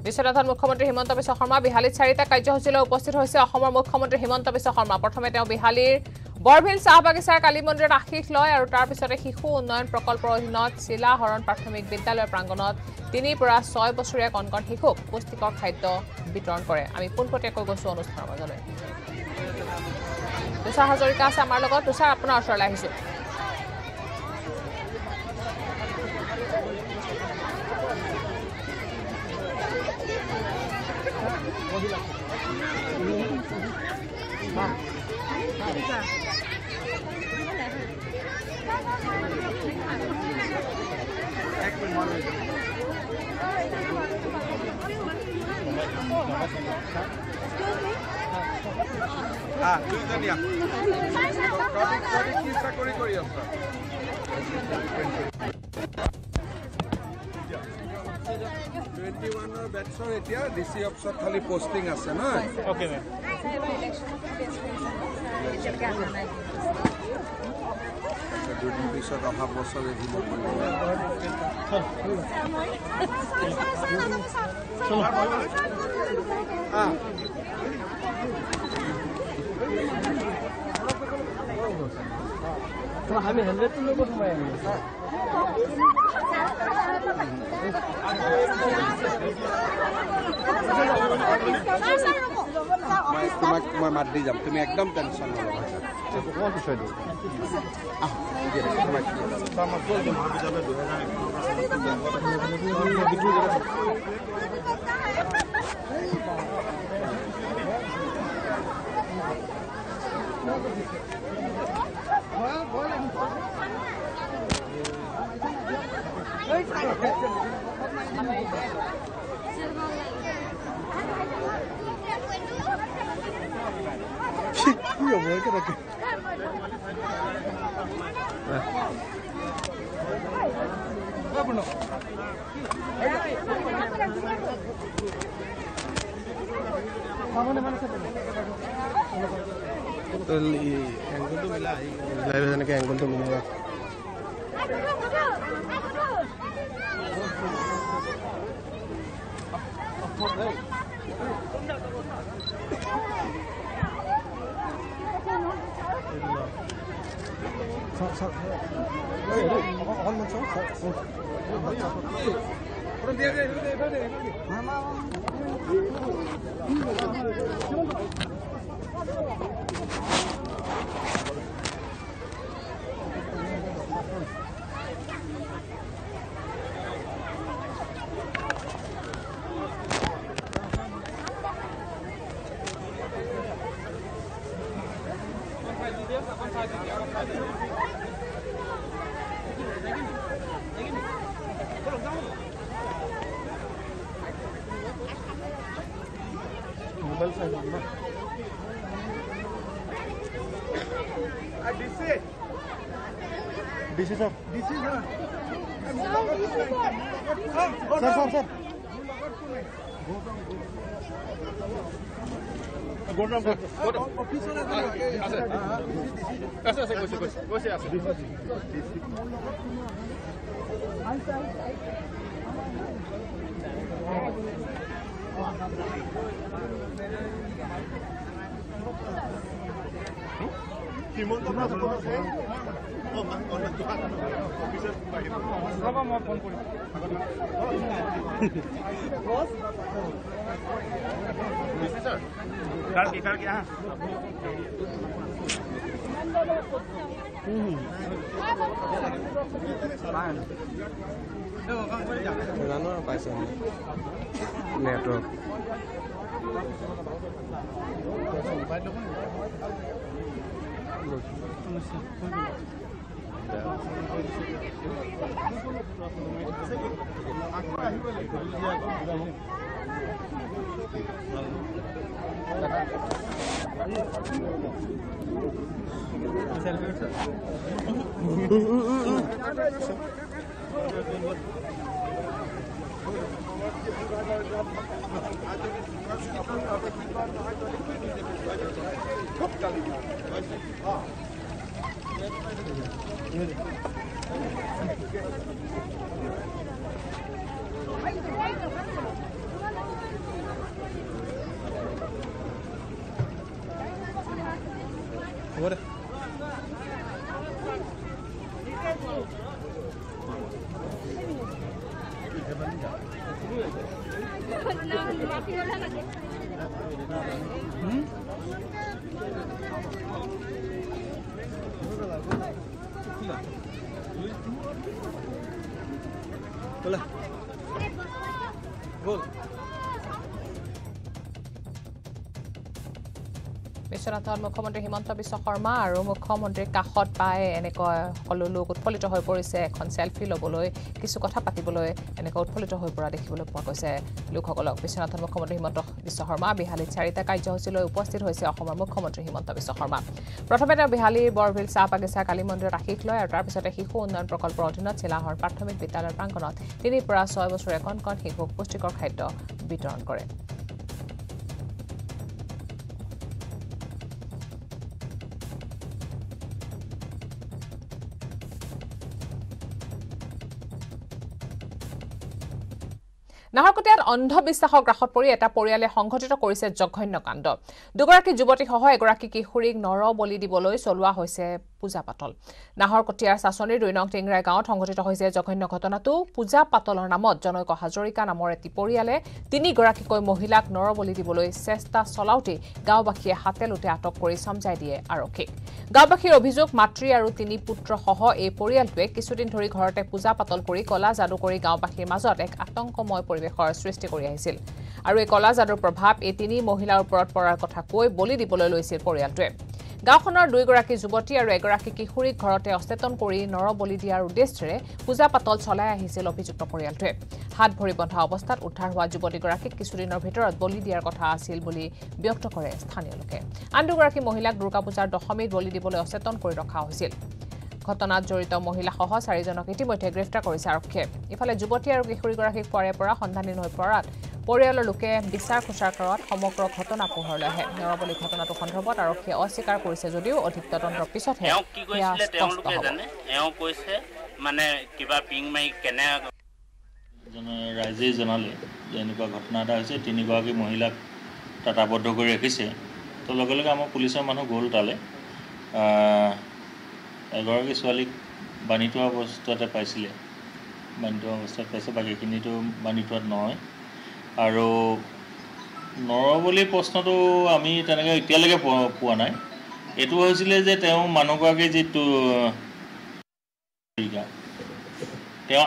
বিশ্বনাথত মুখ্যমন্ত্ৰী হিমন্ত বিশ্ব শৰ্মা বিহালীত 4টা কাৰ্যসূচীলৈ উপস্থিত হৈছে অসমৰ মুখ্যমন্ত্ৰী হিমন্ত বিশ্ব শৰ্মা প্ৰথমে তেওঁ বিহালীৰ বৰভিল চাহ বাগিচাৰ কালী মন্দিৰত আশীষ লয় আৰু তাৰ পিছতে শিশু উন্নয়ন প্ৰকল্পৰ অধীনত চিলাহৰণ প্ৰাথমিক বিদ্যালয়ৰ প্ৰাংগণত 3 পৰা 6 বছৰীয়া কণকণ শিশুক পুষ্টিকৰ খাদ্য বিতৰণ কৰে আমি পোনপটীয়াকৈ গৈছো অনুষ্ঠানৰ মাজলৈ তুষাৰ হাজৰিকা আছে আমাৰ লগত তুষাৰ আপোনাৰ ওচৰলৈ আহিছো ডিসি অফিসত খালি পোস্টিং আছে না ওকে ম্যাম দুদিন পিছত অহা বছৰ এদিন हामी 100 টো লগত সোমাই আহিম মই মাত দি যাম তুমি একদম টেনশ্যন নল'বা অকণমান পিছুৱাই দিওঁ एंगल मिला लाइव जाने के एंगल तो मिलेगा डीसी सर सर জানো আৰু পাইছো নেটৱৰ্ক হ'ব দে बोला बोल বিশ্বনাথত মুখ্যমন্ত্ৰী হিমন্ত বিশ্ব শৰ্মা আৰু মুখ্যমন্ত্ৰীৰ কাষত পাই এনেকৈ সকলো লোক উৎফুল্লিত হৈ পৰিছে এখন সেলফি ল'বলৈ কিছু কথা পাতিবলৈ এনেকৈ উৎফুল্লিত হৈ পৰা দেখিবলৈ পোৱা গৈছে লোকসকলক বিশ্বনাথত মুখ্যমন্ত্ৰী হিমন্ত বিশ্ব শৰ্মা বিহালীত 4টা কাৰ্যসূচীলৈ উপস্থিত হৈছে অসমৰ মুখ্যমন্ত্ৰী হিমন্ত বিশ্ব শৰ্মা প্ৰথমে তেওঁ বিহালীৰ বৰভিল চাহ বাগিচা কালী মন্দিৰত আশীষ লয় আৰু তাৰ পিছতে শিশু উন্নয়ন প্ৰকল্পৰ অধীনত চিলাহৰ প্ৰাথমিক বিদ্যালয়ৰ প্ৰাংগণত 3 পৰা 6 বছৰীয়া কণ শিশুক পুষ্টিকৰ খাদ্য বিতৰণ কৰে নাহৰকটীয়াত অন্ধবিশ্বাসৰ গ্ৰাসত পৰি এটা পৰিয়ালে সংঘটিত কৰিছে জঘন্য কাণ্ড দুগৰাকী যুৱতীসহ এগৰাকী কিশোৰীক নৰ বলি দিবলৈ চলোৱা হৈছে পূজা পাতল নাহৰকটীয়াৰ চাচনিৰ 2 নং টেংৰাই গাঁৱত সংঘটিত হৈছে জঘন্য ঘটনাটো পূজা পাতলৰ নামত জনৈক হাজৰিকা নামৰ এটি পৰিয়ালে 3 গৰাকীকৈ মহিলাক নৰ বলি দিবলৈ চেষ্টা চলাওঁতে গাঁওবাসীয়ে হাতেলোতে আটক কৰি সমজাই দিয়ে আৰক্ষীক গাঁওবাসীৰ অভিযোগ মাতৃ আৰু 3 পুত্ৰসহ এই পৰিয়ালটোৱে কিছুদিন ধৰি ঘৰতে পূজা পাতল কৰি কলা যাদু কৰি গাঁওবাসীৰ মাজত এক আতংকময় পৰিৱেশৰ সৃষ্টি কৰি আহিছিল আৰু এই কলা যাদুৰ প্ৰভাৱ এই 3 মহিলাৰ ওপৰত পৰাৰ কথা কৈ বলি দিবলৈ লৈছিল পৰিয়ালটোৱে গাঁওখনৰ 2 গৰাকী যুৱতী আৰু এগৰাকী কিশোৰীক ঘৰতে অচেতন কৰি নৰ বলি দিয়াৰ উদ্দেশ্যৰে পূজা পাতল চলাই আহিছিল অভিযুক্ত পৰিয়ালটোৱে হাত ভৰি বন্ধা অৱস্থাত উদ্ধাৰ হোৱা যুৱতীগৰাকীক কিছুদিনৰ ভিতৰত বলি দিয়াৰ কথা আছিল বুলি ব্যক্ত কৰে স্থানীয় লোকে আন 2 গৰাকী মহিলাক দুৰ্গা পূজাৰ দশমীত বলি দিবলৈ অচেতন কৰি ৰখা হৈছিল ঘটনাত জড়িত মহিলাসহ 4 জনক ইতিমধ্যে গ্ৰেফতাৰ কৰিছে আৰক্ষীয়ে ইফালে যুৱতী আৰু কিশোৰীগৰাকীক পৰা সন্ধানহীন হৈ পৰাত পৰিয়ালৰ লোকে বিচাৰ খোচাৰ কৰাত সমগ্ৰ ঘটনা পোহৰলৈ আহে নৰবলি ঘটনাটো সন্দৰ্ভত আৰক্ষীয়ে অস্বীকাৰ কৰিছে যদিও অধিক তদন্তৰ পিছতহে মানে কিবা পিং মাৰি কেনে ৰাইজে জনালে যে এনেকুৱা ঘটনা এটা হৈছে 3 গৰাকী মহিলাক তাত আবদ্ধ কৰি ৰাখিছে তো লগে লগে আমাৰ পুলিচৰ মানুহ গ'ল তালে এগৰাকী ছোৱালীক বান্ধি থোৱা অৱস্থাতে পাইছিলে বান্ধি থোৱা অৱস্থাত পাইছে বাকীখিনিতো বান্ধি থোৱাত নহয় আৰু নৰবলি প্ৰশ্নটো আমি তেনেকৈ এতিয়ালৈকে পোৱা নাই এইটো হৈছিলে যে তেওঁ মানুহগৰাকী যিটো তেওঁ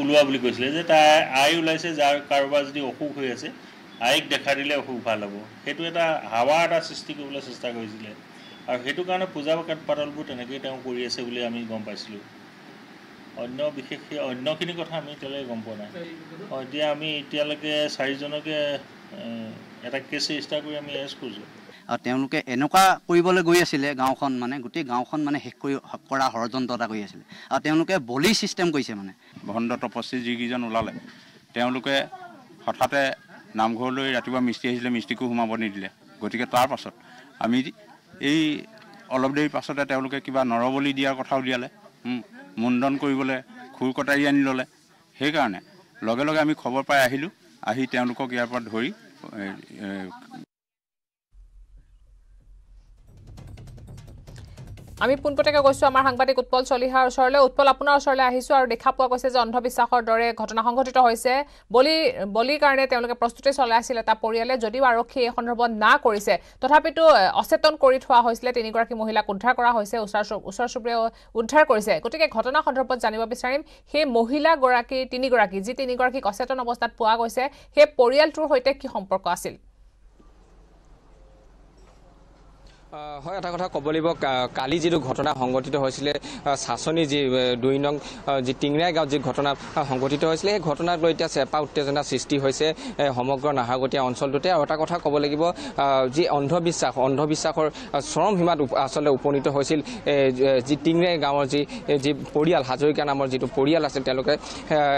ওলোৱা বুলি কৈছিলে যে তাৰ আই ওলাইছে যাৰ কাৰোবাৰ যদি অসুখ হৈ আছে আইক দেখা দিলে অসুখ ভাল হ'ব সেইটো এটা হাৱা এটা সৃষ্টি কৰিবলৈ চেষ্টা কৰিছিলে আৰু সেইটো কাৰণে পূজা পাতলবোৰ তেনেকৈয়ে তেওঁ কৰি আছে বুলি আমি গম পাইছিলোঁ বিশেষকৈ অন্যখিনি কথা আমি এতিয়ালৈকে গম পোৱা নাই এতিয়া আমি এতিয়ালৈকে 4 জনকে এটা কেছ ৰেজিষ্টাৰ কৰি আমি এৰেষ্ট কৰিছোঁ আৰু তেওঁলোকে এনেকুৱা কৰিবলৈ গৈ আছিলে গাঁওখন মানে গোটেই গাঁওখন মানে শেষ কৰা ষড়যন্ত্ৰ এটা কৰি আছিলে আৰু তেওঁলোকে বলি চিষ্টেম কৰিছে মানে ভণ্ড তপস্বী যিকেইজন ওলালে তেওঁলোকে হঠাতে নামঘৰলৈ ৰাতিপুৱা মিস্ত্ৰী আহিছিলে মিস্ত্ৰীকো সোমাব নিদিলে গতিকে তাৰ পাছত আমি এই অলপ দেৰি পাছতে তেওঁলোকে কিবা নৰবলি দিয়াৰ কথা উলিয়ালে মুণ্ডন কৰিবলৈ খুৰ কটাৰী আনি ল'লে সেইকাৰণে লগে লগে আমি খবৰ পাই আহিলোঁ আহি তেওঁলোকক ইয়াৰ পৰা ধৰি আমি পোনপটীয়াকৈ গৈছোঁ আমাৰ সাংবাদিক উৎপল চলিহাৰ ওচৰলৈ উৎপল আপোনাৰ ওচৰলৈ আহিছোঁ আৰু দেখা পোৱা গৈছে যে অন্ধবিশ্বাসৰ দৰে ঘটনা সংঘটিত হৈছে বলিৰ কাৰণে তেওঁলোকে প্ৰস্তুতি চলাই আছিল এটা পৰিয়ালে যদিও আৰক্ষী এই সন্দৰ্ভত না কৰিছে তথাপিতো অচেতন কৰি থোৱা হৈছিলে 3 গৰাকী মহিলাক উদ্ধাৰ কৰা হৈছে ওচৰ চুবুৰীয়াও উদ্ধাৰ কৰিছে গতিকে ঘটনা সন্দৰ্ভত জানিব বিচাৰিম সেই মহিলাগৰাকী 3 গৰাকী যি 3 গৰাকীক অচেতন অৱস্থাত পোৱা গৈছে সেই পৰিয়ালটোৰ সৈতে কি সম্পৰ্ক আছিল হয় এটা কথা ক'ব লাগিব কালি যিটো ঘটনা সংঘটিত হৈছিলে চাচনি যি 2 নং যি টিংৰাই গাঁৱত যি ঘটনা সংঘটিত হৈছিলে সেই ঘটনাক লৈ এতিয়া চেপা উত্তেজনা সৃষ্টি হৈছে সমগ্ৰ নাহৰকটীয়া অঞ্চলটোতে আৰু এটা কথা ক'ব লাগিব যি অন্ধবিশ্বাসৰ চৰম সীমাত আচলতে উপনীত হৈছিল যি টিংৰাই গাঁৱৰ যি পৰিয়াল হাজৰিকা নামৰ যিটো পৰিয়াল আছে তেওঁলোকে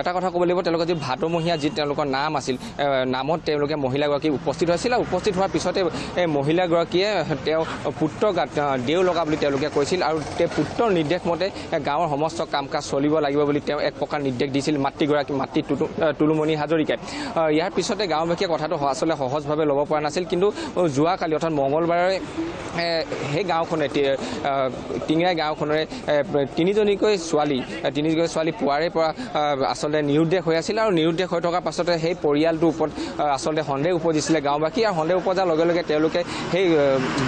এটা কথা ক'ব লাগিব তেওঁলোকৰ যি ভাদমহীয়া যি তেওঁলোকৰ নাম আছিল নামত তেওঁলোকে মহিলাগৰাকী উপস্থিত হৈছিল আৰু উপস্থিত হোৱাৰ পিছতে এই মহিলাগৰাকীয়ে তেওঁ পুত্ৰ গাত দেউ লগা বুলি তেওঁলোকে কৈছিল আৰু পুত্ৰৰ নিৰ্দেশ মতে গাঁৱৰ সমস্ত কাম কাজ চলিব লাগিব বুলি তেওঁ এক প্ৰকাৰ নিৰ্দেশ দিছিল মাতৃ টুলুমণি হাজৰিকাই। ইয়াৰ পিছতে গাঁওবাসীয়ে কথাটো আচলতে সহজভাৱে ল'ব পৰা নাছিল, কিন্তু যোৱাকালি অৰ্থাৎ মঙলবাৰে সেই গাঁওখনে টিংৰাই গাঁওখনৰে তিনিজনীকৈ ছোৱালী পুৱাৰে পৰা আচলতে নিৰুদ্দেশ হৈ আছিল আৰু নিৰুদ্দেশ হৈ থকাৰ পাছতে সেই পৰিয়ালটোৰ ওপৰত আচলতে সন্দেহ উপজিছিলে গাঁওবাসী আৰু সন্দেহ উপজাৰ লগে লগে তেওঁলোকে সেই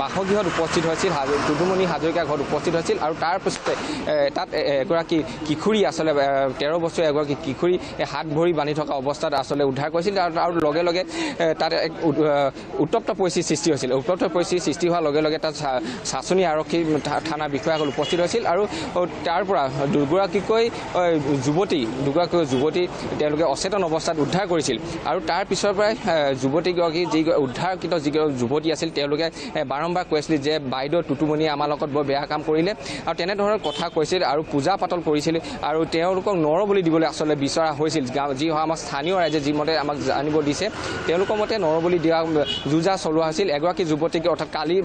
বাসগৃহত উপস্থিত হৈছিল, টুটুমণি হাজৰিকা ঘৰত উপস্থিত হৈছিল আৰু তাৰ পিছতে তাত এগৰাকী কিশোৰী আচলতে 13 বছৰীয়া এগৰাকী কিশোৰী হাত ভৰি বান্ধি থকা অৱস্থাত আচলতে উদ্ধাৰ কৰিছিল আৰু লগে লগে তাত এক উত্তপ্ত পৰিস্থিতিৰ সৃষ্টি হৈছিল। উত্তপ্ত পৰিস্থিতিৰ সৃষ্টি হোৱাৰ লগে লগে তাত চাচনি আৰক্ষী থানা বিষয়াসকল উপস্থিত হৈছিল আৰু তাৰ পৰা দুগৰাকীকৈ যুৱতী তেওঁলোকে অচেতন অৱস্থাত উদ্ধাৰ কৰিছিল আৰু তাৰ পিছৰ পৰাই যুৱতীগৰাকী যি উদ্ধাৰকৃত যি যুৱতী আছিল তেওঁলোকে বাৰম্বাৰ কৈছিল যে বাইদেউ টুটুমণিয়ে আমাৰ লগত বৰ বেয়া কাম কৰিলে আৰু তেনেধৰণৰ কথা কৈছিল আৰু পূজা পাতল কৰিছিল আৰু তেওঁলোকক নৰবলি দিবলৈ আচলতে বিচৰা হৈছিল। যি আমাৰ স্থানীয় ৰাইজে যিমতে আমাক জানিব দিছে তেওঁলোকৰ মতে নৰবলি দিয়া যুঁজা চলোৱা হৈছিল। এগৰাকী যুৱতীক অৰ্থাৎ কালি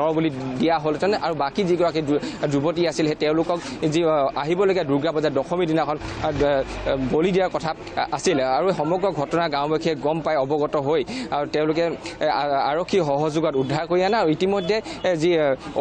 নৰবলি দিয়া হ'লহেঁতেন আৰু বাকী যিগৰাকী যুৱতী আছিল সেই তেওঁলোকক যি আহিবলগীয়া দুৰ্গা পূজাৰ দশমী দিনাখন বলি দিয়াৰ কথা আছিল আৰু সমগ্ৰ ঘটনা গাঁওবাসীয়ে গম পাই অৱগত হৈ আৰু তেওঁলোকে আৰক্ষী সহযোগত উদ্ধাৰ কৰি আনে আৰু ইতিমধ্যে যি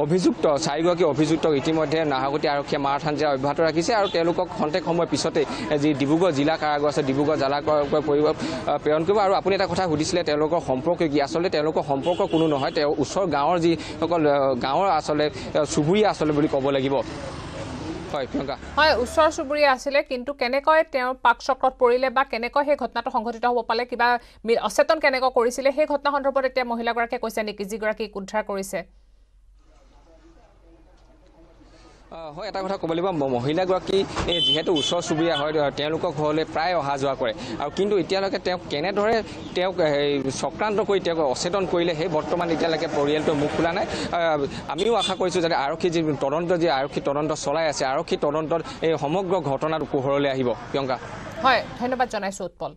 অভিযুক্ত 4গৰাকী অভিযুক্তক ইতিমধ্যে নাহৰকটীয়া আৰক্ষীয়ে মাৰথান জিলা অব্যাহত ৰাখিছে আৰু তেওঁলোকক খন্তেক সময়ৰ পিছতে যি ডিব্ৰুগড় জিলা কাৰাগাৰ আছে ডিব্ৰুগড় জিলা কাৰাগাৰ প্ৰেৰণ কৰিব। আৰু আপুনি এটা কথা সুধিছিলে তেওঁলোকৰ সম্পৰ্ক কি, আচলতে তেওঁলোকৰ সম্পৰ্ক কোনো নহয়, তেওঁ ওচৰ গাঁৱৰ যিসকল গাঁৱৰ আচলতে চুবুৰীয়া আচলতে বুলি ক'ব লাগিব। হয়, ওচৰ চুবুৰীয়া আছিলে, কিন্তু কেনেকৈ তেওঁৰ পাক চক্ৰত পৰিলে বা কেনেকৈ সেই ঘটনাটো সংঘটিত হ'ব পালে, কিবা অচেতন কেনেকৈ কৰিছিলে সেই ঘটনা সন্দৰ্ভত এতিয়া মহিলাগৰাকীয়ে কৈছে নেকি যিগৰাকীক উদ্ধাৰ কৰিছে? হয়, এটা কথা ক'ব লাগিব, মহিলাগৰাকী যিহেতু ওচৰ চুবুৰীয়া হয় তেওঁলোকৰ ঘৰলৈ প্ৰায় অহা যোৱা কৰে আৰু কিন্তু এতিয়ালৈকে তেওঁক কেনেদৰে তেওঁক চক্ৰান্ত কৰি তেওঁক অচেতন কৰিলে সেই বৰ্তমান এতিয়ালৈকে পৰিয়ালটোৱে মুখ খোলা নাই। আমিও আশা কৰিছোঁ যাতে আৰক্ষী আৰক্ষী তদন্ত চলাই আছে আৰক্ষী তদন্তত এই সমগ্ৰ ঘটনাটো পোহৰলৈ আহিব। প্ৰিয়ংকা, হয়, ধন্যবাদ জনাইছোঁ উৎপল।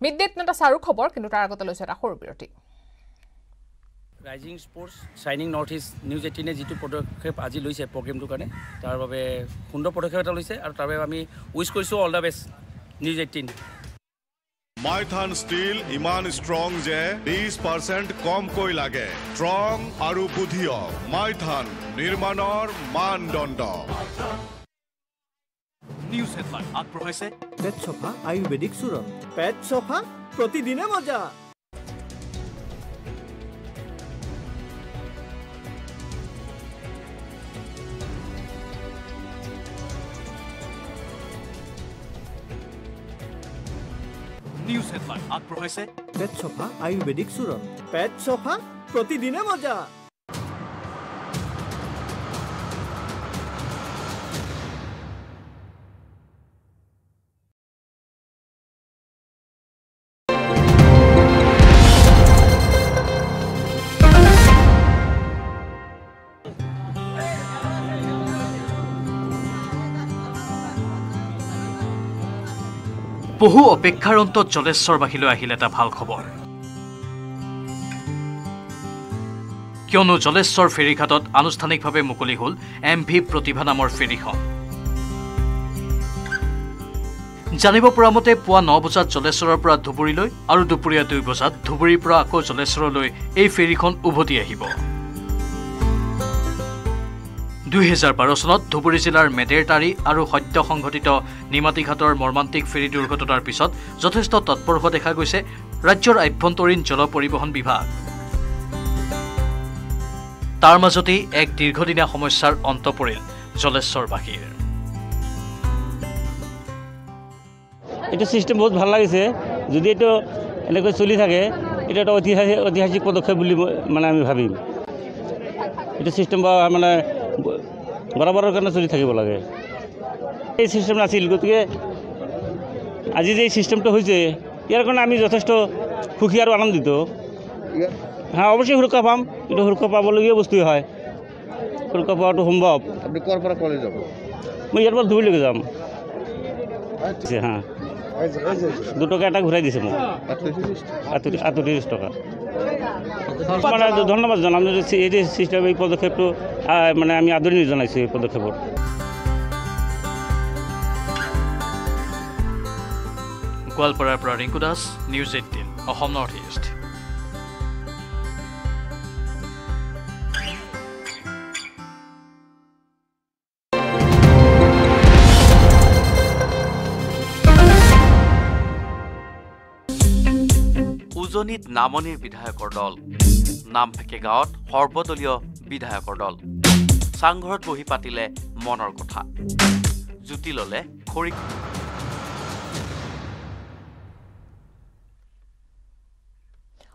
মিডডেত এটা চাৰু খবৰ, কিন্তু তাৰ আগতে লৈছে এটা সৰু বিৰতি। ৰাইজিং স্পৰ্টছ শ্বাইনিং নৰ্থ ইষ্ট নিউজ 18 যিটো পদক্ষেপ আজি লৈছে প্ৰগ্ৰেমটোৰ কাৰণে তাৰ বাবে সুন্দৰ পদক্ষেপ এটা লৈছে আৰু তাৰ বাবে আমি উইচ কৰিছোঁ all the best News 18। Maithan steel ইমান ষ্ট্ৰং যে 20% কমকৈ লাগে। ষ্ট্ৰং আৰু বুদ্ধিয় মাইথান নিৰ্মাণৰ মানদণ্ড। নিউজ হেডলাইন আগবঢ়াইছে পেট চফা আয়ুৰ্বেদিক চূৰণ। পেট চফা প্ৰতিদিনে মজা। নিউজ হেডলাইন আগবঢ়াইছে পেট চফা আয়ুৰ্বেদিক চূৰণ। পেট চফা প্ৰতিদিনে মজা। বহু অপেক্ষাৰ অন্তত জলেশ্বৰবাসীলৈ আহিল এটা ভাল খবৰ, কিয়নো জলেশ্বৰ ফেৰীঘাটত আনুষ্ঠানিকভাৱে মুকলি হ'ল MV প্ৰতিভা নামৰ ফেৰীখন। জানিব পৰা মতে পুৱা 9 বজাত জলেশ্বৰৰ পৰা ধুবুৰীলৈ আৰু দুপৰীয়া 2 বজাত ধুবুৰীৰ পৰা আকৌ জলেশ্বৰলৈ এই ফেৰীখন উভতি আহিব। 2012 চনত ধুবুৰী জিলাৰ মেডেৰটাৰী আৰু সদ্য সংঘটিত নিমাতীঘাটৰ মৰ্মান্তিক ফেৰী দুৰ্ঘটনাৰ পিছত যথেষ্ট তৎপৰ হোৱা দেখা গৈছে ৰাজ্যৰ আভ্যন্তৰীণ জল পৰিবহণ বিভাগ। তাৰ মাজতেই এক দীৰ্ঘদিনীয়া সমস্যাৰ অন্ত পৰিল জলেশ্বৰবাসীৰ। এইটো চিষ্টেম বহুত ভাল লাগিছে, যদি এইটো এনেকৈ চলি থাকে এইটো এটা ঐতিহাসিক পদক্ষেপ বুলি মানে আমি ভাবিম। এইটো চিষ্টেম মানে বৰাবৰৰ কাৰণে চলি থাকিব লাগে। এই চিষ্টেম নাছিল, গতিকে আজি যে এই চিষ্টেমটো হৈছে ইয়াৰ কাৰণে আমি যথেষ্ট সুখী আৰু আনন্দিত। হ্যাঁ অবশ্যই সুৰক্ষা পাম, এইটো সুৰক্ষা পাবলগীয়া বস্তুৱেই হয়, সুৰক্ষা পোৱাটো সম্ভৱ। আপুনি ক'ৰ পৰা কলেজ যাব? মই ইয়াৰ পৰা ধুবুৰীলৈকে যাম। হ্যাঁ 2 টকা এটা ঘূৰাই দিছে মোক, 38 টকা। মানে ধন্যবাদ জনাম যে এই চিষ্টেম, এই পদক্ষেপটো মানে আমি আদৰণি জনাইছোঁ এই পদক্ষেপত। গোৱালপাৰাৰ পৰা Rinku Das, news 18 Assam north east. উজনিত নামনিৰ বিধায়কৰ দল, নামফেকে গাঁৱত সৰ্বদলীয় বিধায়কৰ দল, চাংঘৰত বহি পাতিলে মনৰ কথা, জুতি ললে খৰি।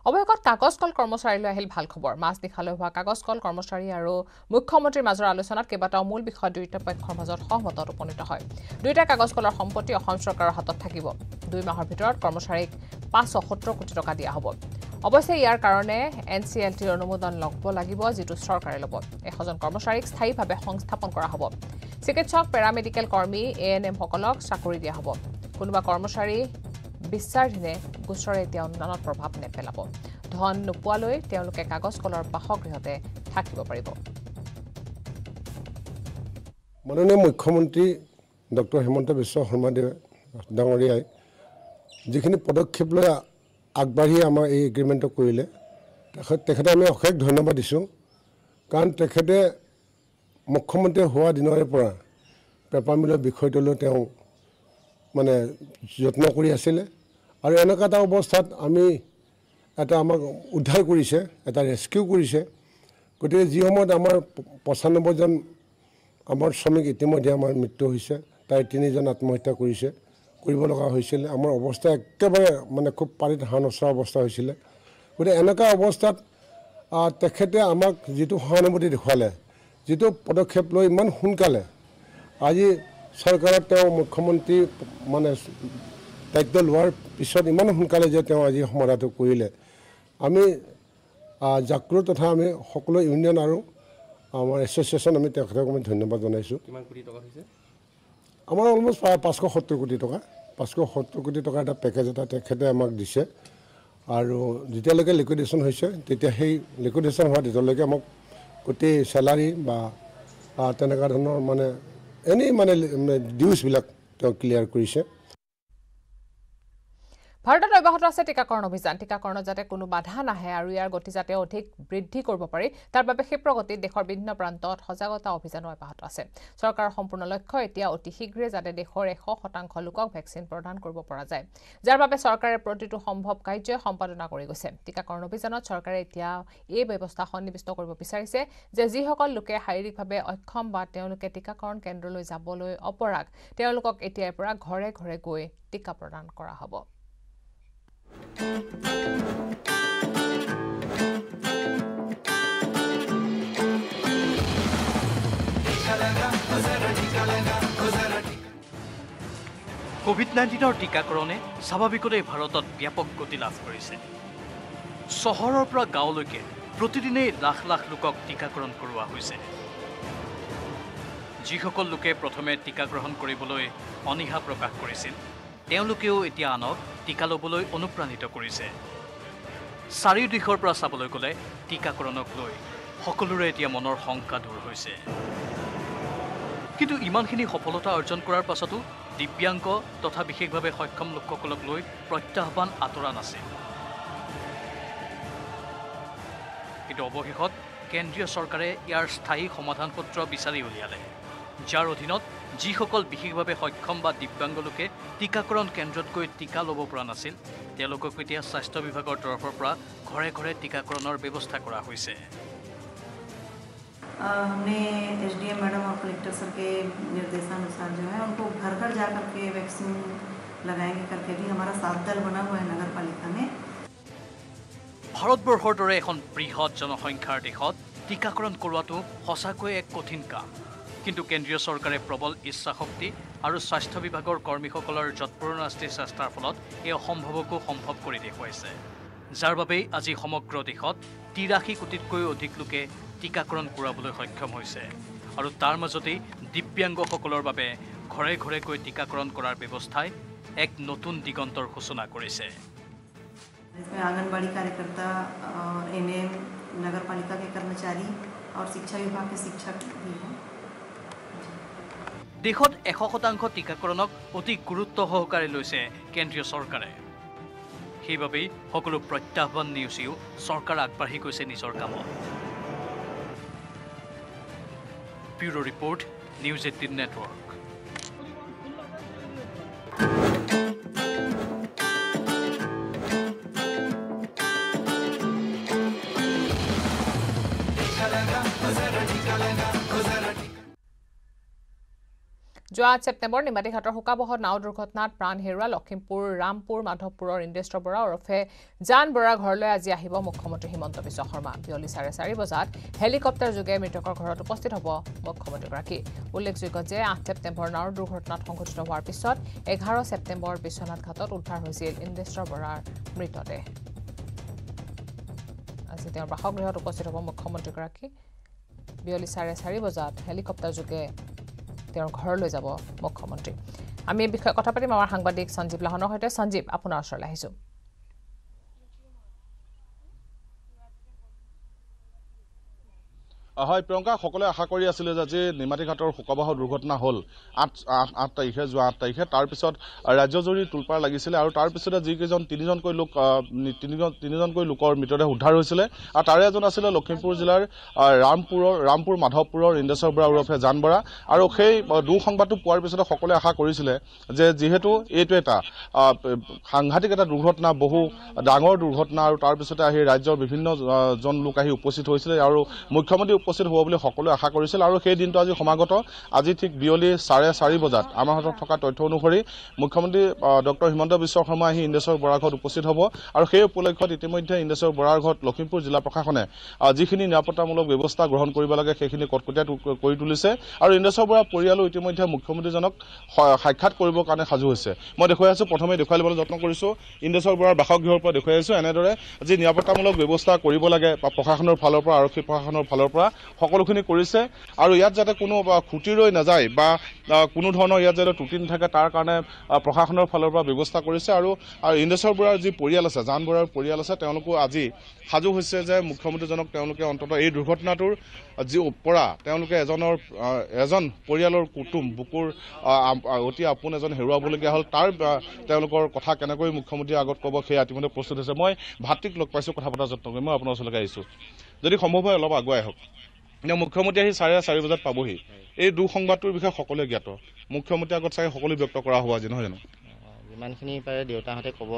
অৱশেষত কাগজ কল কৰ্মচাৰীলৈ আহিল ভাল খবৰ। মাজনিশালৈ হোৱা কাগজ কল কৰ্মচাৰী আৰু মুখ্যমন্ত্ৰীৰ মাজৰ আলোচনাত কেইবাটাও মূল বিষয় দুয়োটা পক্ষৰ মাজত সহমতত উপনীত হয়। দুয়োটা কাগজ কলৰ সম্পত্তি অসম চৰকাৰৰ হাতত থাকিব। 2 মাহৰ ভিতৰত কৰ্মচাৰীক 570 কোটি টকা দিয়া হ'ব। অৱশ্যে ইয়াৰ কাৰণে NCLTৰ অনুমোদন ল'ব লাগিব, যিটো চৰকাৰে ল'ব। 100জন কৰ্মচাৰীক স্থায়ীভাৱে সংস্থাপন কৰা হ'ব। চিকিৎসক, পেৰামেডিকেল কৰ্মী, ANM সকলক চাকৰি দিয়া হ'ব। কোনোবা কৰ্মচাৰী বিচাৰধীনে গোচৰে এতিয়া অনুদানত প্ৰভাৱ নেপেলাব। ধন নোপোৱালৈ তেওঁলোকে কাগজ কলৰ বাসগৃহতে থাকিব পাৰিব। মাননীয় মুখ্যমন্ত্ৰী ডক্টৰ হিমন্ত বিশ্ব শৰ্মা ডাঙৰীয়াই যিখিনি পদক্ষেপ লৈ আগবাঢ়ি আমাৰ এই এগ্ৰিমেণ্টটো কৰিলে, তেখেতে আমি অশেষ ধন্যবাদ দিছোঁ। কাৰণ তেখেতে মুখ্যমন্ত্ৰী হোৱা দিনৰে পৰা পেপাৰ মিলৰ বিষয়টোলৈ তেওঁ মানে যত্ন কৰি আছিলে, আৰু এনেকুৱা এটা অৱস্থাত এটা আমাক উদ্ধাৰ কৰিছে, এটা ৰেস্কিউ কৰিছে। গতিকে যি সময়ত আমাৰ 95জন আমাৰ শ্ৰমিক ইতিমধ্যে আমাৰ মৃত্যু হৈছে, তাই 3জন আত্মহত্যা কৰিব লগা হৈছিলে। আমাৰ অৱস্থা একেবাৰে মানে খুব পানীত হাঁহ নচৰা অৱস্থা হৈছিলে। গতিকে এনেকুৱা অৱস্থাত তেখেতে আমাক যিটো সহানুভূতি দেখুৱালে, যিটো পদক্ষেপ লৈ ইমান সোনকালে আজি চৰকাৰত তেওঁ মুখ্যমন্ত্ৰী মানে দায়িত্ব লোৱাৰ পিছত ইমান সোনকালে যে তেওঁ আজি সমাধানটো কৰিলে, আমি জাগ্ৰত তথা আমি সকলো ইউনিয়ন আৰু আমাৰ এছ'চিয়েশ্যন আমি তেখেতক আমি ধন্যবাদ জনাইছোঁ। কিমান কোটি টকা হৈছে? আমাৰ অলমষ্ট 570 কোটি টকা, 570 কোটি টকা এটা পেকেজ এটা তেখেতে আমাক দিছে। আৰু যেতিয়ালৈকে লিকুইডেশ্যন হৈছে, তেতিয়া সেই লিকুইডেশ্যন হোৱা তেতিয়ালৈকে আমাক গোটেই চেলাৰী বা তেনেকুৱা ধৰণৰ মানে এনেই মানে ডিউজবিলাক তেওঁ ক্লিয়াৰ কৰিছে। ভাৰতত অব্যাহত আছে টীকাকৰণ অভিযান। টীকাকৰণত যাতে কোনো বাধা নাহে আৰু ইয়াৰ গতি যাতে অধিক বৃদ্ধি কৰিব পাৰি, তাৰ বাবে ক্ষিপ্ৰগতিত দেশৰ বিভিন্ন প্ৰান্তত সজাগতা অভিযানো অব্যাহত আছে। চৰকাৰৰ সম্পূৰ্ণ লক্ষ্য এতিয়া অতি শীঘ্ৰে যাতে দেশৰ 100% লোকক ভেকচিন প্ৰদান কৰিব পৰা যায়, যাৰ বাবে চৰকাৰে প্ৰতিটো সম্ভৱ কাৰ্য সম্পাদনা কৰি গৈছে। টীকাকৰণ অভিযানত চৰকাৰে এতিয়া এই ব্যৱস্থা সন্নিৱিষ্ট কৰিব বিচাৰিছে যে যিসকল লোকে শাৰীৰিকভাৱে অক্ষম বা তেওঁলোকে টীকাকৰণ কেন্দ্ৰলৈ যাবলৈ অপৰাগ, তেওঁলোকক এতিয়াৰ পৰা ঘৰে ঘৰে গৈ টীকা প্ৰদান কৰা হ'ব। কোভিড-19ৰ টীকাকৰণে স্বাভাৱিকতেই ভাৰতত ব্যাপক গতি লাভ কৰিছে। চহৰৰ পৰা গাঁৱলৈকে প্ৰতিদিনেই লাখ লাখ লোকক টীকাকৰণ কৰোৱা হৈছে। যিসকল লোকে প্ৰথমে টীকা গ্ৰহণ কৰিবলৈ অনীহা প্ৰকাশ কৰিছিল, তেওঁলোকেও এতিয়া আনক টীকা ল'বলৈ অনুপ্ৰাণিত কৰিছে। চাৰিওদিশৰ পৰা চাবলৈ গ'লে টীকাকৰণক লৈ সকলোৰে এতিয়া মনৰ শংকা দূৰ হৈছে। কিন্তু ইমানখিনি সফলতা অৰ্জন কৰাৰ পাছতো দিব্যাংগ তথা বিশেষভাৱে সক্ষম লোকসকলক লৈ প্ৰত্যাহ্বান আঁতৰা নাছিল। কিন্তু অৱশেষত কেন্দ্ৰীয় চৰকাৰে ইয়াৰ স্থায়ী সমাধান সূত্ৰ বিচাৰি উলিয়ালে, যাৰ অধীনত যিসকল বিশেষভাৱে সক্ষম বা দিব্যাংগ লোকে টীকাকৰণ কেন্দ্ৰত গৈ টীকা ল'ব পৰা নাছিল, তেওঁলোকক এতিয়া স্বাস্থ্য বিভাগৰ তৰফৰ পৰা ঘৰে ঘৰে টীকাকৰণৰ ব্যৱস্থা কৰা হৈছে। हमने SDM मैडम और कलेक्टर सर के निर्देशानुसार जो है उनको घर घर जा करके वैक्सीन लगाएंगे करके भी हमारा 7 दल बना हुआ है नगर पालिका में। ভাৰতবৰ্ষৰ দৰে এখন বৃহৎ জনসংখ্যাৰ দেশত টীকাকৰণ কৰোৱাটো সঁচাকৈ এক কঠিন কাম। কিন্তু কেন্দ্ৰীয় চৰকাৰে প্ৰবল ইচ্ছাশক্তি আৰু স্বাস্থ্য বিভাগৰ কৰ্মীসকলৰ যৎপৰোনাস্তি চেষ্টাৰ ফলত এই অসম্ভৱকো সম্ভৱ কৰি দেখুৱাইছে যাৰ বাবে আজি সমগ্ৰ দেশত 83 কোটিতকৈ অধিক লোকে টিকাকৰণ কৰাবলৈ সক্ষম হৈছে আৰু তাৰ মাজতে দিব্যাংগসকলৰ বাবে ঘৰে ঘৰে গৈ টিকাকৰণ কৰাৰ ব্যৱস্থাই এক নতুন দিগন্তৰ সূচনা কৰিছে इसमें आंगनबाड़ी कार्यकर्ता और एमएम नगर पालिका के कर्मचारी और शिक्षा विभाग के शिक्षक भी हैं देशत 100% टीकाकरणक অতি গুৰুত্ব সহকাৰে লৈছে কেন্দ্ৰীয় চৰকাৰে সেইবাবে সকলো প্ৰত্যাহ্বান নিউচিও চৰকাৰ আগবাঢ়ি গৈছে নিজৰ কামত ব্যুৰো ৰিপৰ্ট নিউজ 18 নেটৱৰ্ক যোৱা সেপ্টেম্বৰ নিমাতীঘাটৰ হুকাবহত নাও দুৰ্ঘটনাত প্ৰাণ হেৰুৱা লখিমপুৰ ৰামপুৰ মাধৱপুৰৰ ইন্দ্ৰেশ্বৰ বৰা ওৰফে জান বৰাৰ ঘৰলৈ আজি আহিব মুখ্যমন্ত্ৰী হিমন্ত বিশ্ব শৰ্মা বিয়লি 4:30 বজাত হেলিকপ্টাৰ যোগে মৃতকৰ ঘৰত উপস্থিত হ'ব মুখ্যমন্ত্ৰীগৰাকী উল্লেখযোগ্য যে 8 সেপ্টেম্বৰ নাও দুৰ্ঘটনাত সংঘটিত হোৱাৰ পিছত 11 সেপ্টেম্বৰ বিশ্বনাথ ঘাটত উদ্ধাৰ হৈছিল ইন্দ্ৰেশ্বৰ বৰাৰ মৃতদেহ আজি তেওঁৰ বাসগৃহত উপস্থিত হ'ব মুখ্যমন্ত্ৰীগৰাকী বিয়লি 4:30 বজাত হেলিকপ্টাৰ যোগে তেওঁৰ ঘৰলৈ যাব মুখ্যমন্ত্ৰী আমি এই বিষয়ে কথা পাতিম আমাৰ সাংবাদিক সঞ্জীৱ লাহনৰ সৈতে সঞ্জীৱ আপোনাৰ ওচৰলৈ আহিছো হয় প্ৰিয়ংকা সকলোৱে আশা কৰি আছিল যে আজি নিমাতীঘাটৰ হুকাবাহ দুৰ্ঘটনা হ'ল 8 তাৰিখে যোৱা 8 তাৰিখে তাৰ পিছত ৰাজ্যজুৰি তুলপাৰ লাগিছিল আৰু তাৰ পিছতে যিকেইজন তিনিজনকৈ লোকৰ মৃতদেহ উদ্ধাৰ হৈছিল আৰু তাৰে এজন আছিল লখিমপুৰ জিলাৰ ৰামপুৰ মাধৱপুৰৰ ইন্দ্ৰেশ্বৰ বৰা ওৰফে জান বৰা আৰু সেই দুঃসংবাদটো পোৱাৰ পিছতে সকলোৱে আশা কৰিছিল যে যিহেতু এইটো এটা সাংঘাতিক এটা দুৰ্ঘটনা বহু ডাঙৰ দুৰ্ঘটনা আৰু তাৰ পিছতে আহি ৰাজ্যৰ বিভিন্ন জন লোক আহি উপস্থিত হৈছিল আৰু মুখ্যমন্ত্ৰী উপস্থিত হ'ব বুলি সকলোৱে আশা কৰিছিল আৰু সেই দিনটো আজি সমাগত আজি ঠিক বিয়লি 4:30 বজাত আমাৰ হাতত থকা তথ্য অনুসৰি মুখ্যমন্ত্ৰী ডক্টৰ হিমন্ত বিশ্ব শৰ্মা আহি ইন্দ্ৰেশ্বৰ বৰাৰ ঘৰত উপস্থিত হ'ব আৰু সেই উপলক্ষত ইতিমধ্যে ইন্দ্ৰেশ্বৰ বৰাৰ ঘৰত লখিমপুৰ জিলা প্ৰশাসনে যিখিনি নিৰাপত্তামূলক ব্যৱস্থা গ্ৰহণ কৰিব লাগে সেইখিনি কটকটীয়া কৰি তুলিছে আৰু ইন্দ্ৰেশ্বৰ বৰাৰ পৰিয়ালো ইতিমধ্যে মুখ্যমন্ত্ৰীজনক সাক্ষাৎ কৰিবৰ কাৰণে সাজু হৈছে মই দেখুৱাই আছো প্ৰথমে দেখুৱাই ল'বলৈ যত্ন কৰিছো ইন্দ্ৰেশ্বৰ বৰাৰ বাসগৃহৰ পৰা দেখুৱাই আছো এনেদৰে যি নিৰাপত্তামূলক ব্যৱস্থা কৰিব লাগে প্ৰশাসনৰ ফালৰ পৰা আৰক্ষী প্ৰশাসনৰ ফালৰ পৰা সকলোখিনি কৰিছে আৰু ইয়াত যাতে কোনো খুঁটি ৰৈ নাযায় বা কোনো ধৰণৰ ইয়াত যাতে ত্ৰুটি নাথাকে তাৰ কাৰণে প্ৰশাসনৰ ফালৰ পৰা ব্যৱস্থা কৰিছে আৰু ইন্দ্ৰেশ্বৰ বৰাৰ যি পৰিয়াল আছে জান বৰাৰ পৰিয়াল আছে তেওঁলোকো আজি সাজু হৈছে যে মুখ্যমন্ত্ৰীজনক তেওঁলোকে অন্ততঃ এই দুৰ্ঘটনাটোৰ যি পৰা তেওঁলোকে এজন পৰিয়ালৰ কুটুম বুকুৰ অতি আপোন এজন হেৰুৱাবলগীয়া হ'ল তাৰ তেওঁলোকৰ কথা কেনেকৈ মুখ্যমন্ত্ৰীৰ আগত ক'ব সেই ইতিমধ্যে প্ৰস্তুত হৈছে মই ভাতৃক লগ পাইছোঁ কথা পতাৰ যত্ন কৰি মই আপোনাৰ ওচৰলৈকে আহিছোঁ যদি সম্ভৱ হয় অলপ আগুৱাই আহক মুখ্যমন্ত্ৰী আহি 4:30 বজাত পাবহি এই দুঃসংবাদটোৰ বিষয়ে সকলোৱে জ্ঞাত মুখ্যমন্ত্ৰীৰ আগত চাই সকলো ব্যক্ত কৰা হ'ব আজি নহয় জানো যিমানখিনি পাৰে দেউতাহঁতে ক'ব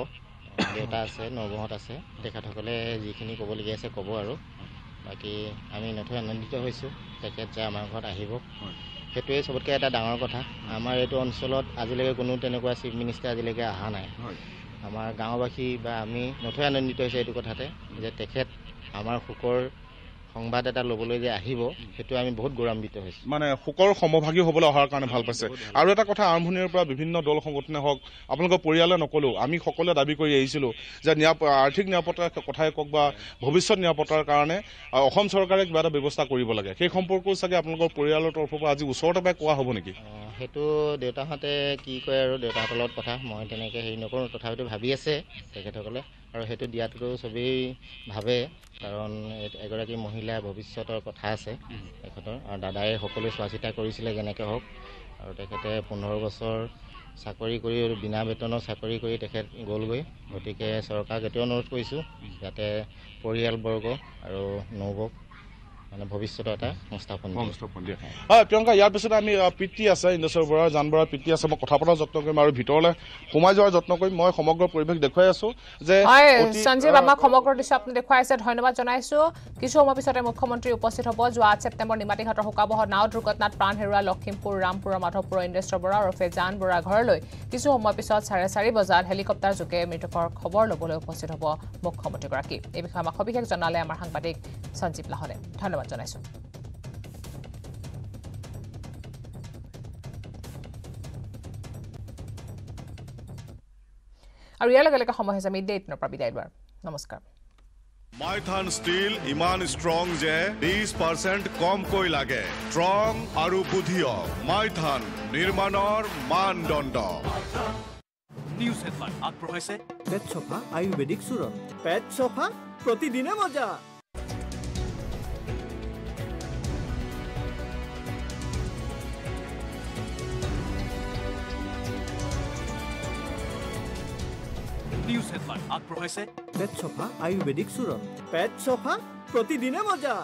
দেউতা আছে নবৌহঁত আছে তেখেতসকলে যিখিনি ক'বলগীয়া আছে ক'ব আৰু বাকী আমি নথৈ আনন্দিত হৈছোঁ তেখেত যে আমাৰ ঘৰত আহিব সেইটোৱে চবতকৈ এটা ডাঙৰ কথা আমাৰ এইটো অঞ্চলত আজিলৈকে কোনো তেনেকুৱা চিফ মিনিষ্টাৰ আজিলৈকে অহা নাই আমাৰ গাঁওবাসী বা আমি নথৈ আনন্দিত হৈছে এইটো কথাতে যে তেখেত আমাৰ সুখৰ সংবাদ এটা ল'বলৈ যে আহিব সেইটো আমি বহুত গৌৰৱান্বিত হৈছোঁ মানে সুখৰ সমভাগী হ'বলৈ অহাৰ কাৰণে ভাল পাইছে আৰু এটা কথা আৰম্ভণিৰ পৰা বিভিন্ন দল সংগঠনে হওক আপোনালোকৰ পৰিয়ালে নকলেও আমি সকলোৱে দাবী কৰি আহিছিলোঁ যে আৰ্থিক নিৰাপত্তাৰ কথাই কওক বা ভৱিষ্যত নিৰাপত্তাৰ কাৰণে অসম চৰকাৰে কিবা এটা ব্যৱস্থা কৰিব লাগে সেই সম্পৰ্কও চাগে আপোনালোকৰ পৰিয়ালৰ তৰফৰ পৰা আজি ওচৰতে পাই কোৱা হ'ব নেকি সেইটো দেউতাহঁতে কি কয় আৰু দেউতাহঁতৰ লগত কথা মই তেনেকৈ হেৰি নকৰোঁ তথাপিতো ভাবি আছে তেখেতসকলে আৰু সেইটো দিয়াটোতো চবেই ভাবে কাৰণ এগৰাকী মহিলাৰ ভৱিষ্যতৰ কথা আছে তেখেতৰ আৰু দাদাই সকলোৱে চোৱা চিতা কৰিছিলে যেনেকৈ হওক আৰু তেখেতে 15 বছৰ চাকৰি কৰি বিনা বেতনৰ চাকৰি কৰি তেখেত গ'লগৈ গতিকে চৰকাৰক এতিয়াও অনুৰোধ কৰিছোঁ যাতে পৰিয়ালবৰ্গ আৰু নবৌক মানে ভৱিষ্যত এটা সংস্থাপন দিয়ে হয় প্ৰিয়ংকা ইয়াৰ পিছতে আমি পিতৃ আছে ইন্দ্ৰেশ্বৰ বৰাৰ জান বৰাৰ পিতৃ আছে মই কথা পতাৰ যত্ন কৰিম আৰু ভিতৰলৈ সোমাই যোৱাৰ যত্ন কৰিম মই সমগ্ৰ পৰিৱেশ দেখুৱাই আছো যে সঞ্জীৱ আমাক সমগ্ৰ দৃশ্য আপুনি দেখুৱাই আছে ধন্যবাদ জনাইছো কিছু সময় পিছতে মুখ্যমন্ত্ৰী উপস্থিত হ'ব যোৱা 8 সেপ্টেম্বৰ নিমাতীঘাটৰ হুকাবহত নাও দুৰ্ঘটনাত প্ৰাণ হেৰুৱা লখিমপুৰ ৰামপুৰৰ মাধৱপুৰৰ ইন্দ্ৰেশ্বৰ বৰা ওৰফে জান বৰাৰ ঘৰলৈ কিছু সময় পিছত 4:30 বজাত হেলিকপ্টাৰ যোগে মৃতকৰ খবৰ ল'বলৈ উপস্থিত হ'ব মুখ্যমন্ত্ৰীগৰাকী এই বিষয়ে আমাক সবিশেষ জনালে আমাৰ সাংবাদিক সঞ্জীৱ লাহনে ধন্যবাদ জনাইছো আৰু ইয়াৰ লগে লগে সময় হৈছে আমি ডেট পৰা বিদায় লোৱাৰ নমস্কাৰ মাইথান ষ্টিল ইমান ষ্ট্ৰং যে 20% কমকৈ লাগে ষ্ট্ৰং আৰু বুদ্ধিয়ক মাইথান নিৰ্মাণৰ মানদণ্ড নিউজ হেডলাইন আগবঢ়াইছে পেট চফা আয়ুৰ্বেদিক চূৰণ পেট চফা প্ৰতিদিনে মজা নিউজ হেডলাইন আগবঢ়াইছে পেট চফা আয়ুৰ্বেদিক চূৰণ পেট চফা প্ৰতিদিনে মজা